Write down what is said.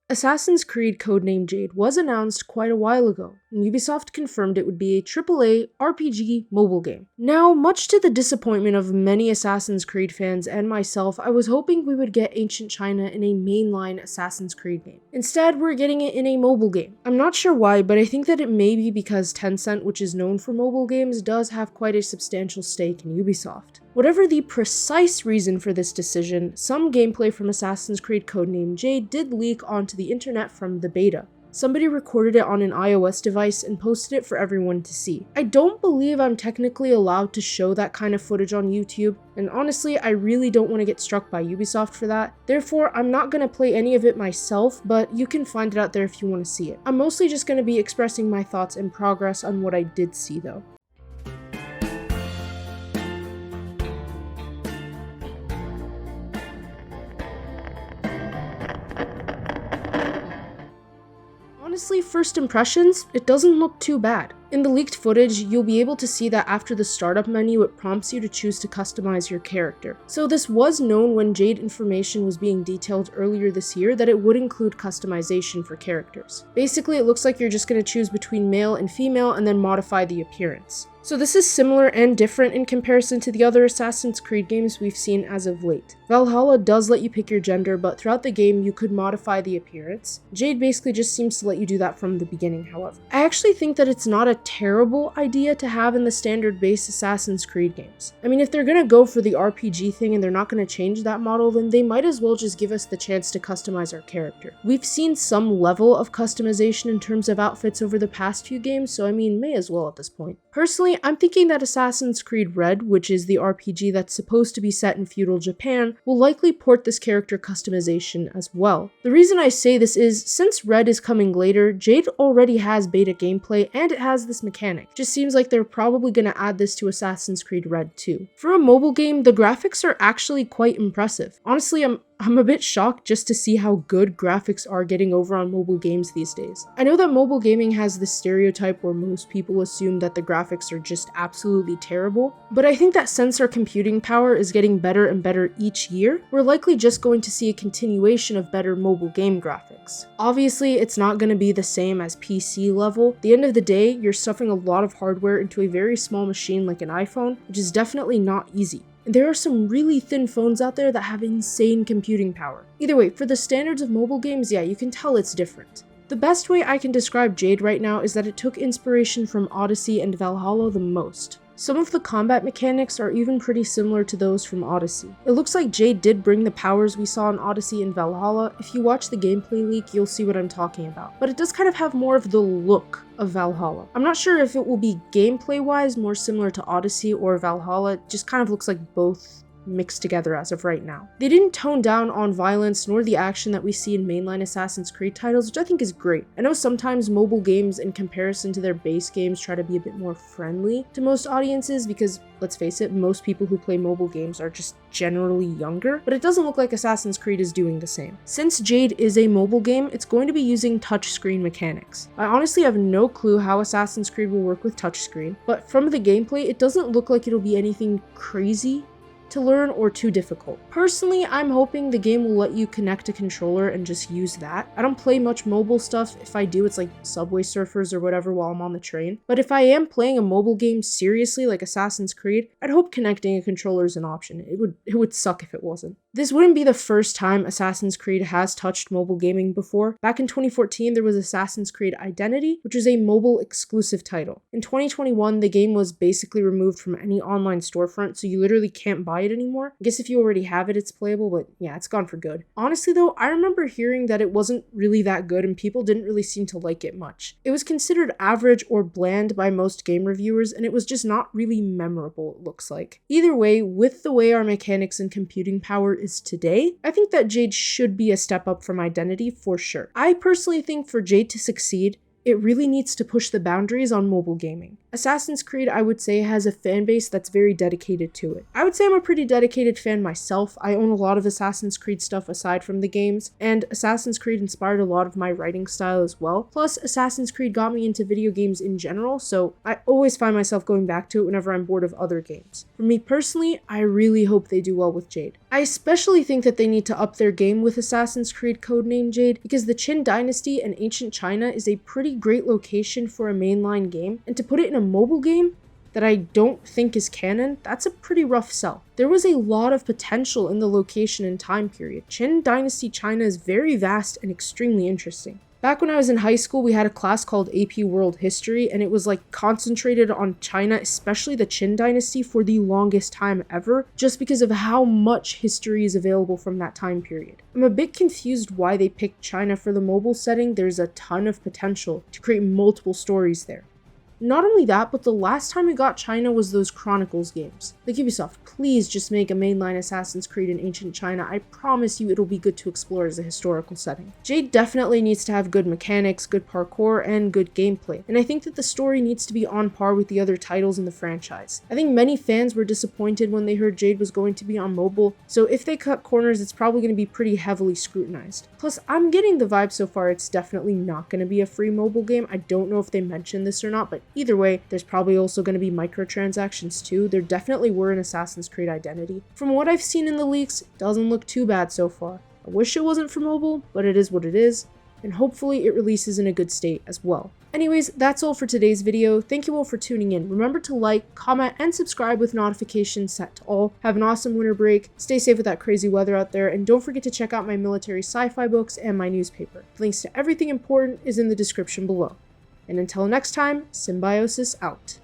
Assassin's Creed Codename Jade was announced quite a while ago, and Ubisoft confirmed it would be a AAA RPG mobile game. Now, much to the disappointment of many Assassin's Creed fans and myself, I was hoping we would get Ancient China in a mainline Assassin's Creed game. Instead, we're getting it in a mobile game. I'm not sure why, but I think that it may be because Tencent, which is known for mobile games, does have quite a substantial stake in Ubisoft. Whatever the precise reason for this decision, some gameplay from Assassin's Creed Codename Jade did leak onto the internet from the beta. Somebody recorded it on an iOS device and posted it for everyone to see. I don't believe I'm technically allowed to show that kind of footage on YouTube, and honestly, I really don't want to get struck by Ubisoft for that. Therefore, I'm not going to play any of it myself, but you can find it out there if you want to see it. I'm mostly just going to be expressing my thoughts and progress on what I did see though. Honestly, first impressions, it doesn't look too bad. In the leaked footage, you'll be able to see that after the startup menu, it prompts you to choose to customize your character. So this was known when Jade information was being detailed earlier this year that it would include customization for characters. Basically, it looks like you're just going to choose between male and female and then modify the appearance. So this is similar and different in comparison to the other Assassin's Creed games we've seen as of late. Valhalla does let you pick your gender, but throughout the game you could modify the appearance. Jade basically just seems to let you do that from the beginning, however. I actually think that it's not a terrible idea to have in the standard base Assassin's Creed games. I mean, if they're gonna go for the RPG thing and they're not gonna change that model, then they might as well just give us the chance to customize our character. We've seen some level of customization in terms of outfits over the past few games, so I mean, may as well at this point. Personally, I'm thinking that Assassin's Creed Red, which is the RPG that's supposed to be set in feudal Japan, will likely port this character customization as well. The reason I say this is, since Red is coming later, Jade already has beta gameplay and it has this mechanic. Just seems like they're probably gonna add this to Assassin's Creed Red too. For a mobile game, the graphics are actually quite impressive. Honestly, I'm a bit shocked just to see how good graphics are getting over on mobile games these days. I know that mobile gaming has this stereotype where most people assume that the graphics are just absolutely terrible, but I think that since our computing power is getting better and better each year, we're likely just going to see a continuation of better mobile game graphics. Obviously, it's not going to be the same as PC level. At the end of the day, you're stuffing a lot of hardware into a very small machine like an iPhone, which is definitely not easy. There are some really thin phones out there that have insane computing power. Either way, for the standards of mobile games, yeah, you can tell it's different. The best way I can describe Jade right now is that it took inspiration from Odyssey and Valhalla the most. Some of the combat mechanics are even pretty similar to those from Odyssey. It looks like Jade did bring the powers we saw in Odyssey and Valhalla. If you watch the gameplay leak, you'll see what I'm talking about. But it does kind of have more of the look of Valhalla. I'm not sure if it will be gameplay-wise more similar to Odyssey or Valhalla. It just kind of looks like both mixed together as of right now. They didn't tone down on violence nor the action that we see in mainline Assassin's Creed titles, which I think is great. I know sometimes mobile games in comparison to their base games try to be a bit more friendly to most audiences because, let's face it, most people who play mobile games are just generally younger, but it doesn't look like Assassin's Creed is doing the same. Since Jade is a mobile game, it's going to be using touchscreen mechanics. I honestly have no clue how Assassin's Creed will work with touchscreen, but from the gameplay, it doesn't look like it'll be anything crazy to learn or too difficult. Personally, I'm hoping the game will let you connect a controller and just use that. I don't play much mobile stuff. If I do, it's like Subway Surfers or whatever while I'm on the train. But if I am playing a mobile game seriously like Assassin's Creed, I'd hope connecting a controller is an option. It would suck if it wasn't. This wouldn't be the first time Assassin's Creed has touched mobile gaming before. Back in 2014, there was Assassin's Creed Identity, which was a mobile exclusive title. In 2021, the game was basically removed from any online storefront, so you literally can't buy it anymore. I guess if you already have it, it's playable, but yeah, it's gone for good. Honestly though, I remember hearing that it wasn't really that good and people didn't really seem to like it much. It was considered average or bland by most game reviewers, and it was just not really memorable, it looks like. Either way, with the way our mechanics and computing power is today, I think that Jade should be a step up from Identity for sure. I personally think for Jade to succeed, it really needs to push the boundaries on mobile gaming. Assassin's Creed, I would say, has a fan base that's very dedicated to it. I would say I'm a pretty dedicated fan myself. I own a lot of Assassin's Creed stuff aside from the games, and Assassin's Creed inspired a lot of my writing style as well. Plus, Assassin's Creed got me into video games in general, so I always find myself going back to it whenever I'm bored of other games. For me personally, I really hope they do well with Jade. I especially think that they need to up their game with Assassin's Creed Codename Jade, because the Qin Dynasty and ancient China is a pretty great location for a mainline game, and to put it in a mobile game that I don't think is canon, that's a pretty rough sell. There was a lot of potential in the location and time period. Qin Dynasty China is very vast and extremely interesting. Back when I was in high school, we had a class called AP World History, and it was like concentrated on China, especially the Qin Dynasty, for the longest time ever, just because of how much history is available from that time period. I'm a bit confused why they picked China for the mobile setting. There's a ton of potential to create multiple stories there. Not only that, but the last time we got China was those Chronicles games. Like, Ubisoft, please just make a mainline Assassin's Creed in ancient China. I promise you it'll be good to explore as a historical setting. Jade definitely needs to have good mechanics, good parkour, and good gameplay, and I think that the story needs to be on par with the other titles in the franchise. I think many fans were disappointed when they heard Jade was going to be on mobile, so if they cut corners, it's probably going to be pretty heavily scrutinized. Plus, I'm getting the vibe so far it's definitely not going to be a free mobile game. I don't know if they mentioned this or not, but either way, there's probably also going to be microtransactions too. There definitely were in Assassin's Creed Identity. From what I've seen in the leaks, it doesn't look too bad so far. I wish it wasn't for mobile, but it is what it is, and hopefully it releases in a good state as well. Anyways, that's all for today's video. Thank you all for tuning in. Remember to like, comment, and subscribe with notifications set to all. Have an awesome winter break, stay safe with that crazy weather out there, and don't forget to check out my military sci-fi books and my newspaper. Links to everything important is in the description below. And until next time, Symbiosis out.